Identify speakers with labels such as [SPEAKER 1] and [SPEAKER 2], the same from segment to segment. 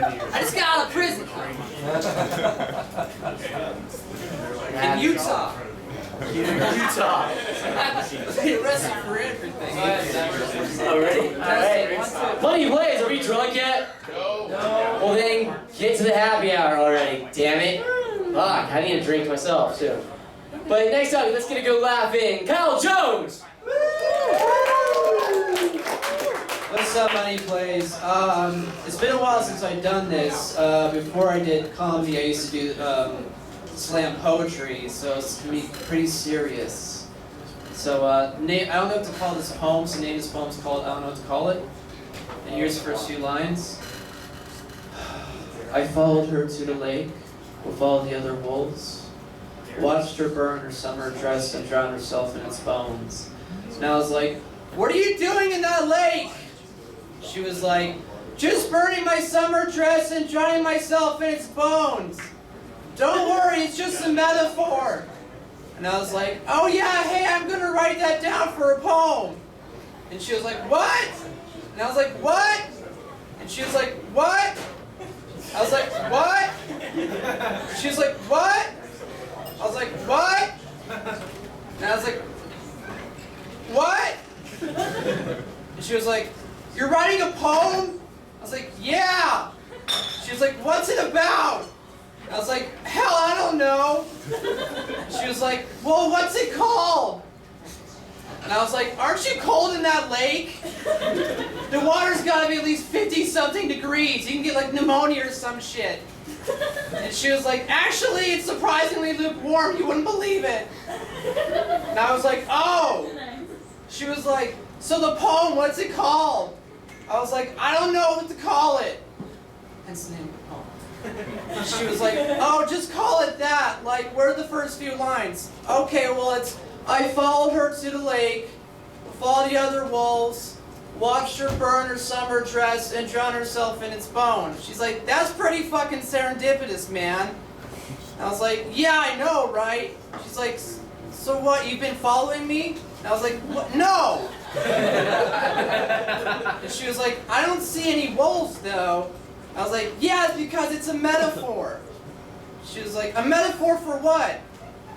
[SPEAKER 1] I just got out of prison. In Utah.
[SPEAKER 2] Utah.
[SPEAKER 1] They arrested for everything.
[SPEAKER 2] Already? Alright. Buddy Blaze, are we drunk yet? No. Well then, get to the happy hour already. Damn it. Fuck, I need a drink myself soon. But next up, let's get a go laughing. Kyle Jones!
[SPEAKER 3] What's up, Money Plays? It's been a while since I've done this. Before I did comedy, I used to do slam poetry, so it's gonna be pretty serious. So, I don't know what to call this poem, so the name of this poem's called I Don't Know What to Call It. And here's the first few lines. I followed her to the lake with all the other wolves, watched her burn her summer dress and drown herself in its bones. And I was like, what are you doing in that lake? She was like, just burning my summer dress and drowning myself in its bones. Don't worry, it's just a metaphor. And I was like, oh yeah, hey, I'm gonna write that down for a poem. And she was like, what? And I was like, what? And she was like, what? I was like, what? She was like, what? I was like, what? And I was like, what? And she was like, you're writing a poem? I was like, yeah. She was like, what's it about? I was like, hell, I don't know. She was like, well, what's it called? And I was like, aren't you cold in that lake? The water's gotta be at least 50-something degrees. You can get like pneumonia or some shit. And she was like, actually, it's surprisingly lukewarm. You wouldn't believe it. And I was like, oh. She was like, so the poem, what's it called? I was like, I don't know what to call it. Hence the name of the poem. And she was like, oh, just call it that. Like, where are the first few lines? Okay, well, it's, I followed her to the lake, with all the other wolves, watched her burn her summer dress and drown herself in its bones. She's like, that's pretty fucking serendipitous, man. And I was like, yeah, I know, right? She's like, so what, you've been following me? And I was like, what? No! And she was like, I don't see any wolves, though. I was like, yeah, it's because it's a metaphor. She was like, a metaphor for what?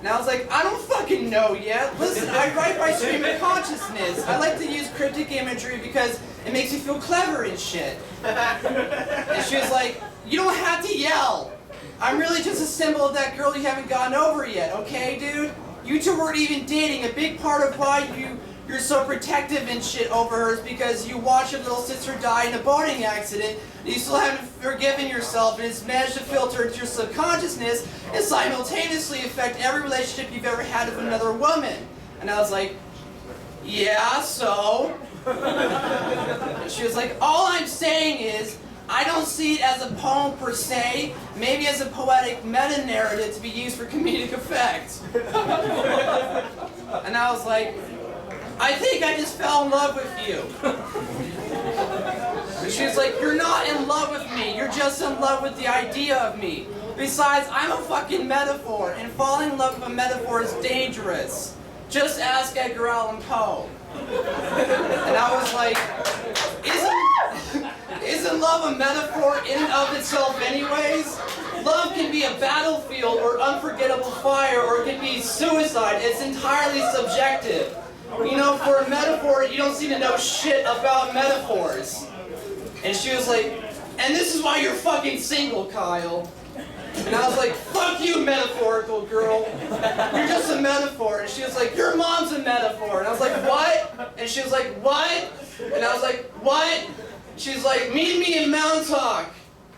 [SPEAKER 3] And I was like, I don't fucking know yet. Listen, I write by stream of consciousness. I like to use cryptic imagery because it makes me feel clever and shit. And she was like, you don't have to yell. I'm really just a symbol of that girl you haven't gotten over yet, okay, dude? You two weren't even dating. A big part of why you're so protective and shit over her is because you watched your little sister die in a boating accident, and you still haven't forgiven yourself, and it's managed to filter into your subconsciousness and simultaneously affect every relationship you've ever had with another woman. And I was like, yeah, so? And she was like, all I'm saying is, I don't see it as a poem per se, maybe as a poetic meta-narrative to be used for comedic effect. And I was like, I think I just fell in love with you. And she was like, you're not in love with me, you're just in love with the idea of me. Besides, I'm a fucking metaphor, and falling in love with a metaphor is dangerous. Just ask Edgar Allan Poe. And I was like, isn't love a metaphor in and of itself anyways? Love can be a battlefield or unforgettable fire, or it can be suicide. It's entirely subjective. You know, for a metaphor, you don't seem to know shit about metaphors. And she was like, and this is why you're fucking single, Kyle. And I was like, fuck you, metaphorical girl. You're just a metaphor. And she was like, your mom's a metaphor. And I was like, what? And she was like, what? And I was like, what? She's like, meet me in Montauk.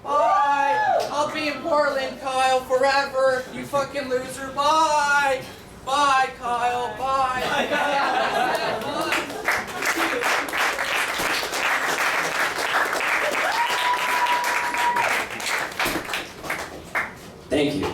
[SPEAKER 3] Bye. I'll be in Portland, Kyle, forever. You fucking loser. Bye. Bye, Kyle. Bye.
[SPEAKER 2] Thank you.